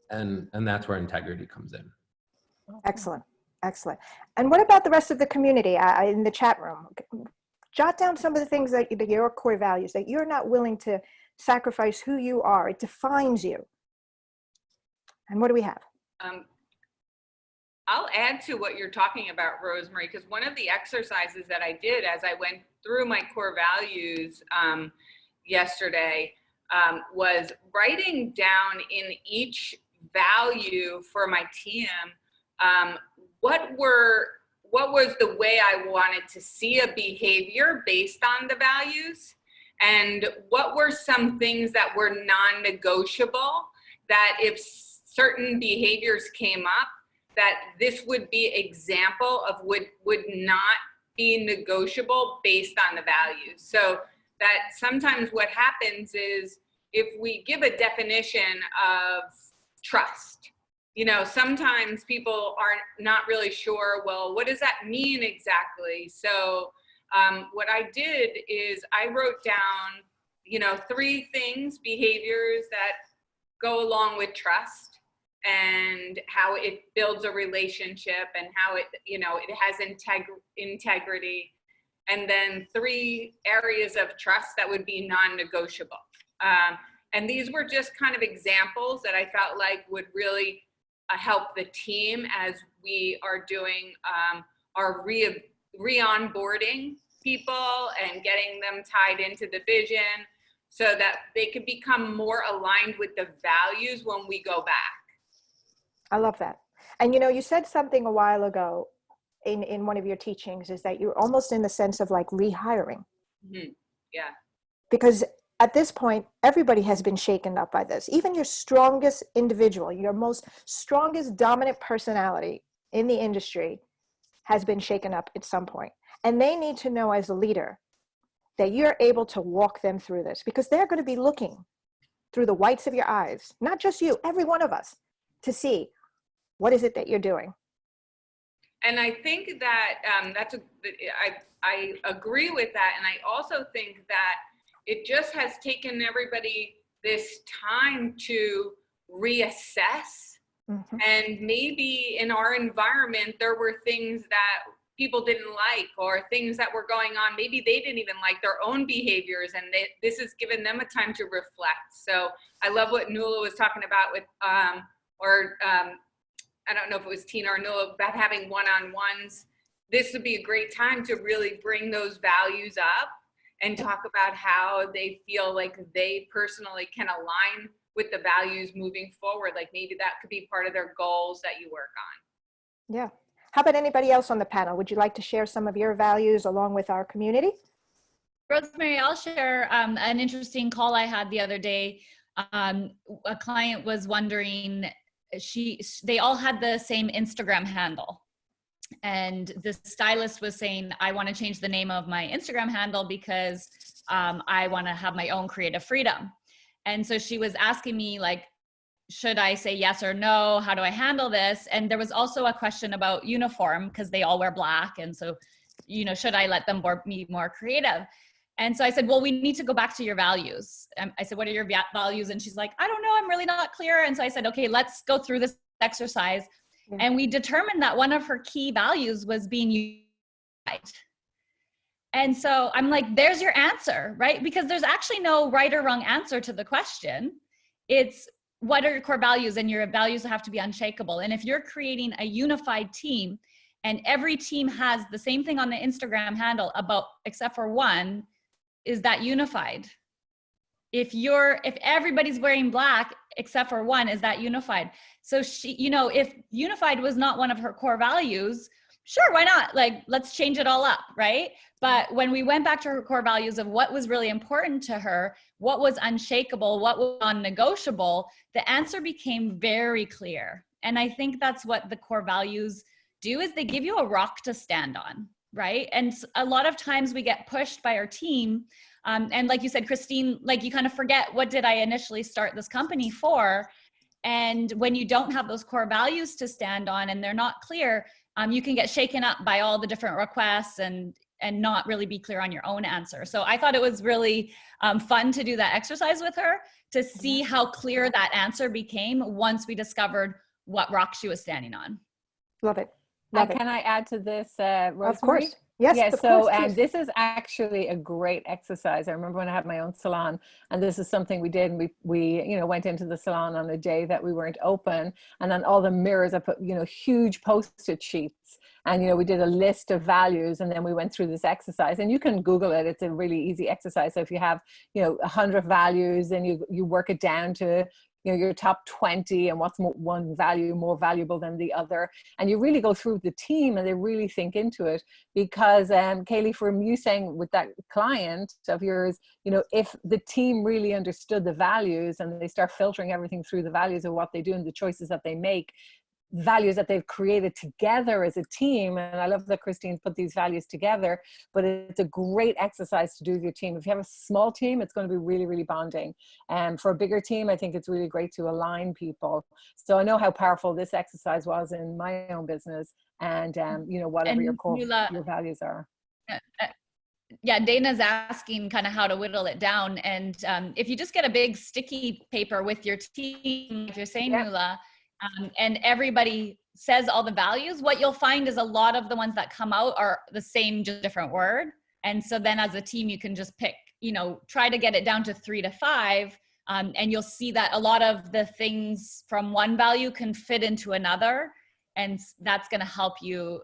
And that's where integrity comes in. Excellent. Excellent. And what about the rest of the community in the chat room? Jot down some of the things that your core values, that you're not willing to sacrifice who you are. It defines you. And what do we have? I'll add to what you're talking about, Rosemary, because one of the exercises that I did as I went through my core values yesterday was writing down in each value for my team what was the way I wanted to see a behavior based on the values, and what were some things that were non-negotiable, that if certain behaviors came up, that this would be example of would not be negotiable based on the values. So that sometimes what happens is if we give a definition of trust, you know, sometimes people are not really sure, well, what does that mean exactly? So what I did is I wrote down, you know, 3 things, behaviors that go along with trust, and how it builds a relationship, and how it, you know, it has integrity, and then 3 areas of trust that would be non-negotiable. And these were just kind of examples that I felt like would really help the team as we are doing our re-onboarding people and getting them tied into the vision, so that they could become more aligned with the values when we go back. I love that. And you know, you said something a while ago in one of your teachings, is that you're almost in the sense of like rehiring. Mm-hmm. Yeah. Because at this point, everybody has been shaken up by this. Even your strongest individual, your most strongest dominant personality in the industry has been shaken up at some point. And they need to know as a leader that you're able to walk them through this, because they're going to be looking through the whites of your eyes, not just you, every one of us, to see what is it that you're doing. And I think that I agree with that. And I also think that it just has taken everybody this time to reassess. Mm-hmm. And maybe in our environment, there were things that people didn't like, or things that were going on. Maybe they didn't even like their own behaviors, and this has given them a time to reflect. So I love what Nuala was talking about with, I don't know if it was Tina or Nuala, about having one-on-ones. This would be a great time to really bring those values up and talk about how they feel like they personally can align with the values moving forward. Like maybe that could be part of their goals that you work on. Yeah. How about anybody else on the panel? Would you like to share some of your values along with our community? Rosemary, I'll share an interesting call I had the other day. A client was wondering, they all had the same Instagram handle. And the stylist was saying, I want to change the name of my Instagram handle because I want to have my own creative freedom. And so she was asking me, like, should I say yes or no? How do I handle this? And there was also a question about uniform, because they all wear black. And so, you know, should I let them be more creative? And so I said, well, we need to go back to your values. I said, what are your values? And she's like, I don't know, I'm really not clear. And so I said, okay, let's go through this exercise. Yeah. And we determined that one of her key values was being unified. And so I'm like, there's your answer, right? Because there's actually no right or wrong answer to the question. It's, what are your core values? And your values have to be unshakable. And if you're creating a unified team and every team has the same thing on the Instagram handle except for one, is that unified? If everybody's wearing black except for one, is that unified? So she, you know, if unified was not one of her core values, sure, why not? Like, let's change it all up, right? But when we went back to her core values of what was really important to her, what was unshakable, what was non-negotiable, the answer became very clear. And I think that's what the core values do, is they give you a rock to stand on, right? And a lot of times we get pushed by our team. And like you said, Christine, like you kind of forget, what did I initially start this company for? And when you don't have those core values to stand on and they're not clear, you can get shaken up by all the different requests and not really be clear on your own answer. So I thought it was really fun to do that exercise with her, to see how clear that answer became once we discovered what rock she was standing on. Love it. Can I add to this, Rosemary? Of course. Yes, yeah, of so course, this is actually a great exercise. I remember when I had my own salon, and this is something we did, and we you know, went into the salon on a day that we weren't open, and then all the mirrors, I put, you know, huge Post-it sheets, and, you know, we did a list of values, and then we went through this exercise, and you can Google it. It's a really easy exercise. So if you have, you know, 100 values, and you work it down to, you know, your top 20 and what's one value more valuable than the other. And you really go through the team and they really think into it, because Kaylee, from you saying with that client of yours, you know, if the team really understood the values and they start filtering everything through the values of what they do and the choices that they make, values that they've created together as a team. And I love that Christine put these values together, but it's a great exercise to do with your team. If you have a small team, it's going to be really, really bonding. And for a bigger team, I think it's really great to align people. So I know how powerful this exercise was in my own business, and you know, whatever your core your values are. Yeah, Dana's asking kind of how to whittle it down. And if you just get a big sticky paper with your team, like you're saying, Nuala, and everybody says all the values, what you'll find is a lot of the ones that come out are the same, just different word. And so then as a team, you can just pick, you know, try to get it down to 3 to 5. And you'll see that a lot of the things from one value can fit into another. And that's going to help you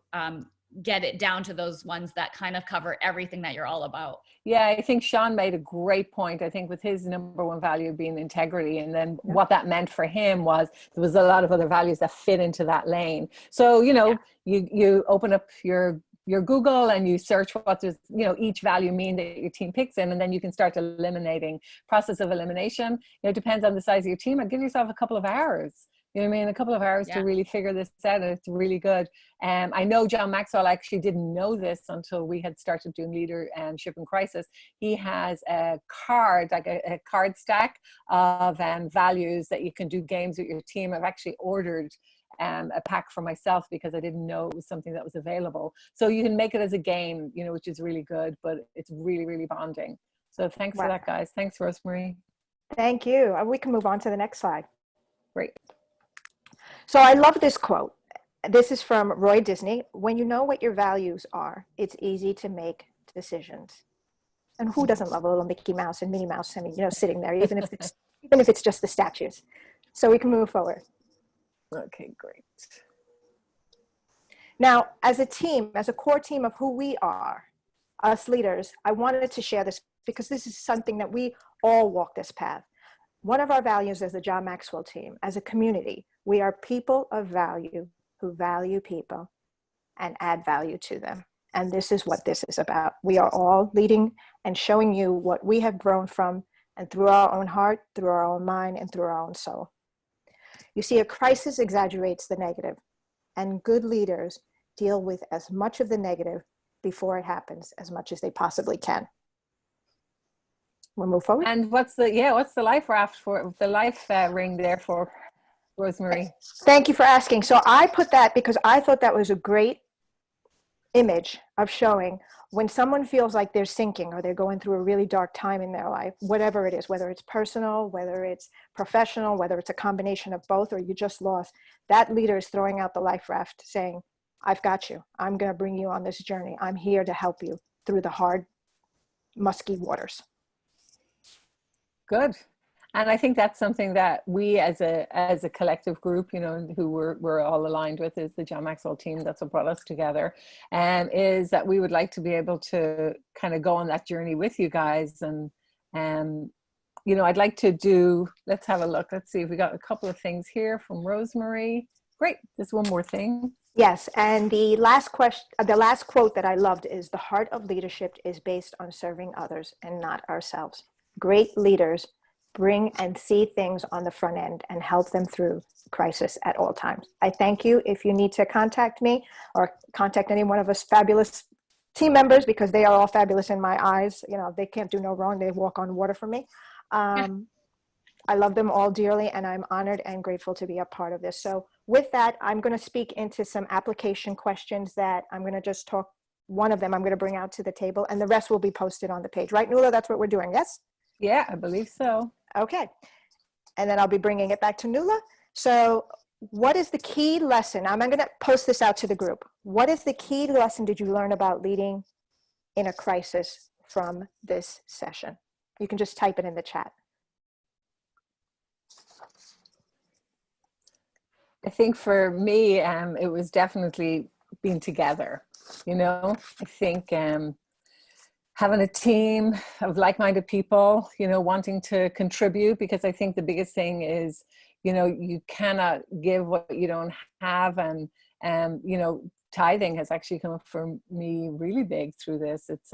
get it down to those ones that kind of cover everything that you're all about. Yeah, I think Sean made a great point. I think with his number one value being integrity, and then what that meant for him was there was a lot of other values that fit into that lane. So, you know, you open up your Google and you search what does, you know, each value mean that your team picks in, and then you can start eliminating. Process of elimination, you know, depends on the size of your team, and give yourself a couple of hours. You know what I mean? A couple of hours to really figure this out, and it's really good. I know John Maxwell actually didn't know this until we had started doing Leadership in Crisis. He has a card, like a card stack of values that you can do games with your team. I've actually ordered a pack for myself because I didn't know it was something that was available. So you can make it as a game, you know, which is really good, but it's really, really bonding. So thanks for that, guys. Thanks, Rosemary. Thank you. We can move on to the next slide. Great. So I love this quote. This is from Roy Disney. When you know what your values are, it's easy to make decisions. And who doesn't love a little Mickey Mouse and Minnie Mouse? I mean, sitting there, even if it's just the statues. So we can move forward. Okay, great. Now, as a team, as a core team of who we are, us leaders, I wanted to share this because this is something that we all walk this path. One of our values as the John Maxwell team, as a community, we are people of value who value people and add value to them. And this is what this is about. We are all leading and showing you what we have grown from and through our own heart, through our own mind, and through our own soul. You see, a crisis exaggerates the negative, and good leaders deal with as much of the negative before it happens as much as they possibly can. We'll move forward. And what's the life raft for, the life ring there for Rosemary? Thank you for asking. So I put that because I thought that was a great image of showing when someone feels like they're sinking or they're going through a really dark time in their life, whatever it is, whether it's personal, whether it's professional, whether it's a combination of both, or you just lost, that leader is throwing out the life raft saying, I've got you. I'm going to bring you on this journey. I'm here to help you through the hard, musky waters. Good. And I think that's something that we as a collective group, who we're all aligned with, is the John Maxwell team. That's what brought us together. And is that we would like to be able to kind of go on that journey with you guys. And I'd like to do, let's have a look. Let's see if we got a couple of things here from Rosemary. Great. There's one more thing. Yes, and the last quote that I loved is, the heart of leadership is based on serving others and not ourselves. Great leaders bring and see things on the front end and help them through crisis at all times. I thank you. If you need to contact me or contact any one of us fabulous team members, because they are all fabulous in my eyes, they can't do no wrong. They walk on water for me. I love them all dearly, and I'm honored and grateful to be a part of this. So with that, I'm going to speak into some application questions that I'm going to just talk. One of them I'm going to bring out to the table, and the rest will be posted on the page. Right, Nuala? That's what we're doing, yes? Yeah, I believe so. Okay. And then I'll be bringing it back to Nuala. So what is the key lesson? I'm going to post this out to the group. What is the key lesson did you learn about leading in a crisis from this session? You can just type it in the chat. I think for me, it was definitely being together. I think having a team of like-minded people, wanting to contribute, because I think the biggest thing is, you cannot give what you don't have. And, tithing has actually come up for me really big through this. It's,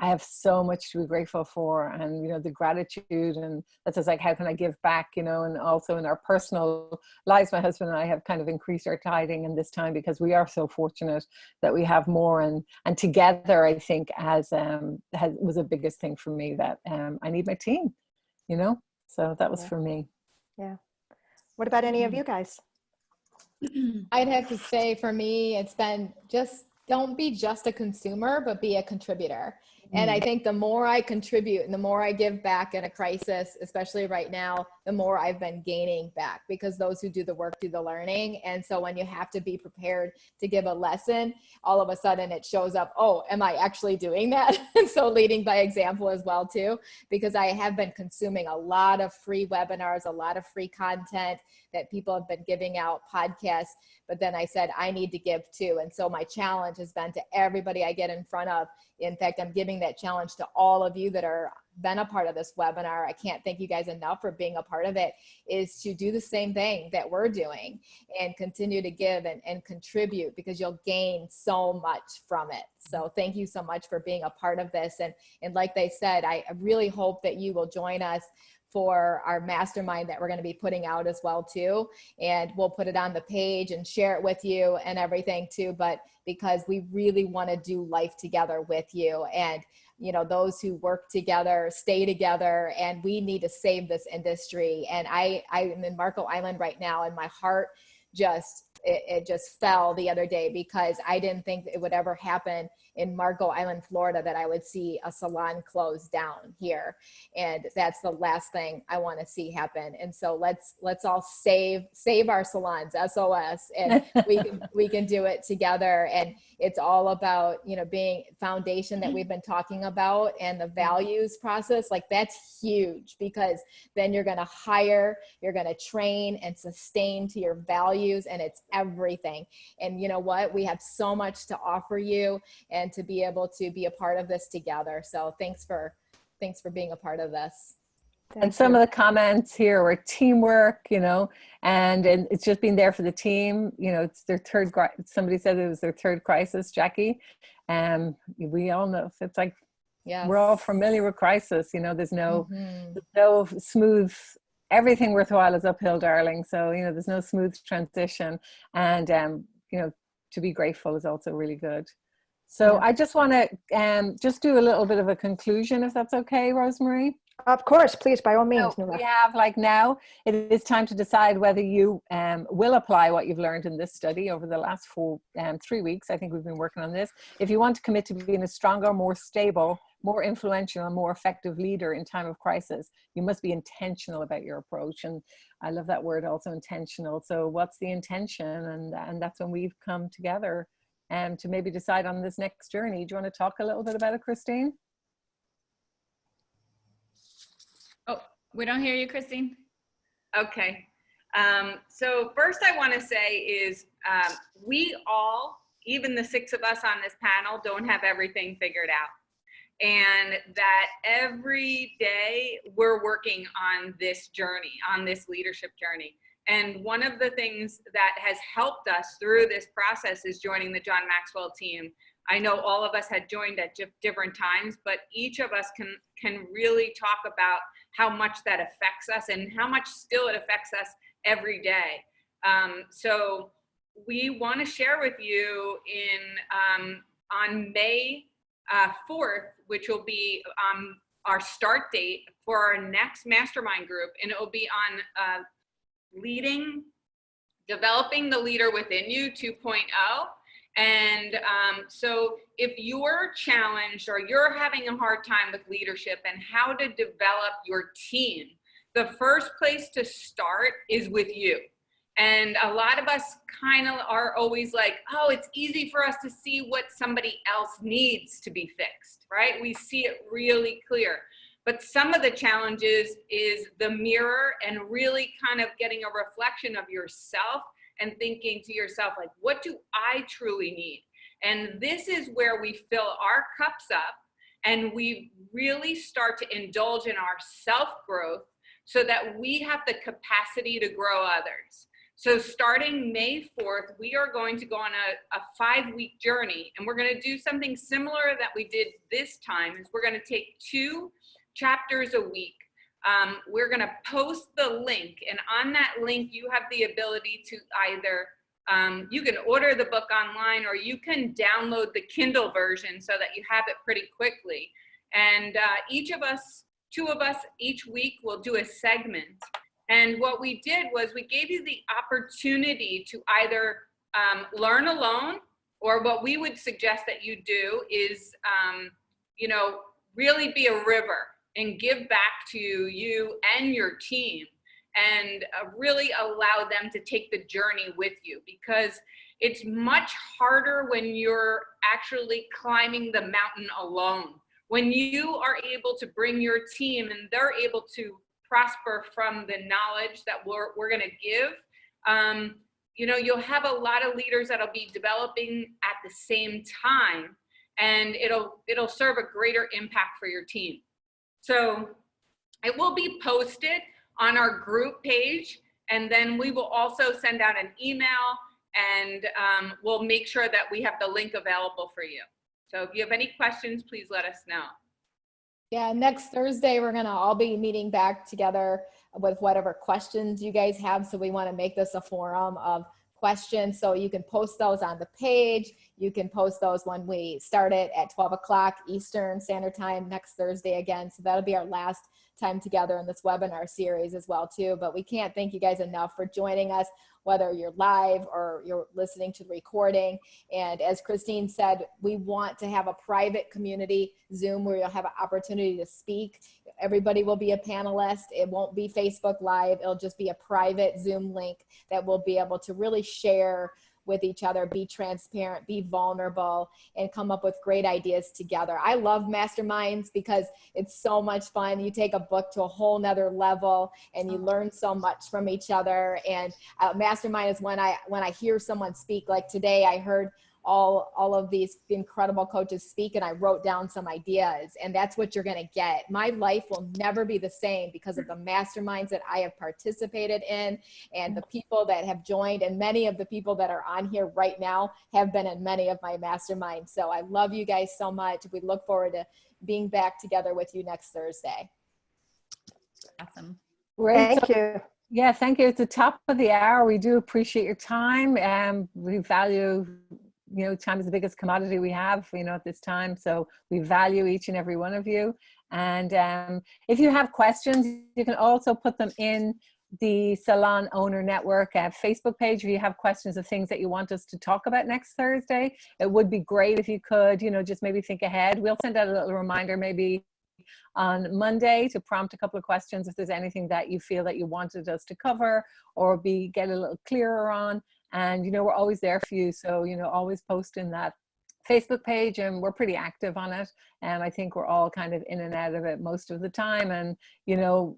I have so much to be grateful for, and the gratitude, and that's just like, how can I give back, and also in our personal lives, my husband and I have kind of increased our tithing in this time because we are so fortunate that we have more, and together, I think was the biggest thing for me, that I need my team, so that was for me. Yeah. What about any of you guys? I'd have to say for me, it's been just, don't be just a consumer, but be a contributor. And I think the more I contribute and the more I give back in a crisis, especially right now, the more I've been gaining back, because those who do the work do the learning. And so when you have to be prepared to give a lesson, all of a sudden it shows up, oh, am I actually doing that? And so leading by example as well too, because I have been consuming a lot of free webinars, a lot of free content that people have been giving out, podcasts, but then I said, I need to give too. And so my challenge has been to everybody I get in front of. In fact, I'm giving that challenge to all of you that are been a part of this webinar. I can't thank you guys enough for being a part of it, is to do the same thing that we're doing and continue to give and contribute, because you'll gain so much from it. So thank you so much for being a part of this. And like they said, I really hope that you will join us for our mastermind that we're going to be putting out as well too. And we'll put it on the page and share it with you and everything too. But because we really want to do life together with you, and those who work together, stay together, and we need to save this industry. And I'm in Marco Island right now, and my heart just it just fell the other day, because I didn't think it would ever happen in Marco Island, Florida, that I would see a salon close down here. And that's the last thing I want to see happen. And so let's all save our salons, SOS, and we can do it together. And it's all about, you know, being foundation that we've been talking about, and the values process. Like, that's huge, because then you're going to hire, you're going to train and sustain to your values, and it's everything. And you know what? We have so much to offer you, and to be able to be a part of this together. So thanks for being a part of this. And some of the comments here were teamwork, you know, and it's just being there for the team. You know, it's their third, somebody said it was their third crisis, Jackie. And we all know, it's like, yes, we're all familiar with crisis. You know, there's no smooth, everything worthwhile is uphill, darling. So, you know, there's no smooth transition. And, you know, to be grateful is also really good. So I just want to just do a little bit of a conclusion, if that's okay, Rosemary. Of course, please, by all means. So we have, like, now it is time to decide whether you will apply what you've learned in this study over the last 3 weeks. I think we've been working on this. If you want to commit to being a stronger, more stable, more influential, and more effective leader in time of crisis, you must be intentional about your approach. And I love that word also, intentional. So what's the intention? And that's when we've come together to maybe decide on this next journey. Do you want to talk a little bit about it, Christine? Oh, we don't hear you, Christine. Okay. So first I want to say is we all, even the 6 of us on this panel, don't have everything figured out. And that every day we're working on this journey, on this leadership journey. And one of the things that has helped us through this process is joining the John Maxwell team. I know all of us had joined at different times, but each of us can really talk about how much that affects us, and how much still it affects us every day. So we want to share with you on May 4th, which will be our start date for our next mastermind group, and it will be on developing the leader within you 2.0. And so if you're challenged, or you're having a hard time with leadership and how to develop your team, the first place to start is with you. And a lot of us kind of are always like, oh, it's easy for us to see what somebody else needs to be fixed, right? We see it really clear. But some of the challenges is the mirror, and really kind of getting a reflection of yourself and thinking to yourself, like, what do I truly need? And this is where we fill our cups up, and we really start to indulge in our self-growth, so that we have the capacity to grow others. So starting May 4th, we are going to go on a 5-week journey, and we're going to do something similar that we did this time. Is we're going to take 2 chapters a week. We're going to post the link, and on that link you have the ability to either you can order the book online, or you can download the Kindle version so that you have it pretty quickly. And each of us, 2 of us each week, will do a segment. And what we did was we gave you the opportunity to either learn alone, or what we would suggest that you do is you know, really be a river and give back to you and your team, and really allow them to take the journey with you, because it's much harder when you're actually climbing the mountain alone. When you are able to bring your team, and they're able to prosper from the knowledge that we're going to give, you know, you'll have a lot of leaders that'll be developing at the same time, and it'll serve a greater impact for your team. So it will be posted on our group page, and then we will also send out an email, and we'll make sure that we have the link available for you. So if you have any questions, please let us know. Yeah, next Thursday, we're going to all be meeting back together with whatever questions you guys have. So we want to make this a forum of questions. So you can post those on the page. You can post those when we start it at 12 o'clock Eastern Standard Time next Thursday again. So that'll be our last time together in this webinar series as well too. But we can't thank you guys enough for joining us. whether you're live or you're listening to the recording. And as Christine said, we want to have a private community Zoom where you'll have an opportunity to speak. Everybody will be a panelist. It won't be Facebook Live. It'll just be a private Zoom link that we'll be able to really share with each other, be transparent, be vulnerable, and come up with great ideas together. I love masterminds because it's so much fun. You take a book to a whole nother level and you learn so much from each other. And mastermind is when I hear someone speak. Like today, I heard all of these incredible coaches speak, and I wrote down some ideas, and that's what you're going to get. My life will never be the same because of the masterminds that I have participated in and the people that have joined, and many of the people that are on here right now have been in many of my masterminds. So I love you guys so much. We look forward to being back together with you next Thursday. Awesome. Great. Thank you. Yeah, thank you. It's the top of the hour. We do appreciate your time. We value, time is the biggest commodity we have, at this time. So we value each and every one of you. And if you have questions, you can also put them in the Salon Owner Network Facebook page. If you have questions of things that you want us to talk about next Thursday, it would be great if you could, just maybe think ahead. We'll send out a little reminder maybe on Monday to prompt a couple of questions if there's anything that you feel that you wanted us to cover or get a little clearer on. And, we're always there for you. So, always post in that Facebook page, and we're pretty active on it. And I think we're all kind of in and out of it most of the time, and,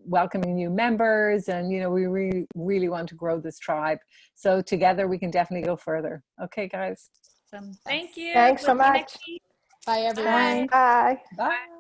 welcoming new members. And, we really want to grow this tribe. So together we can definitely go further. Okay, guys. Awesome. Thank you. Thanks so We'll see you much. next week. Bye, everyone. Bye. Bye.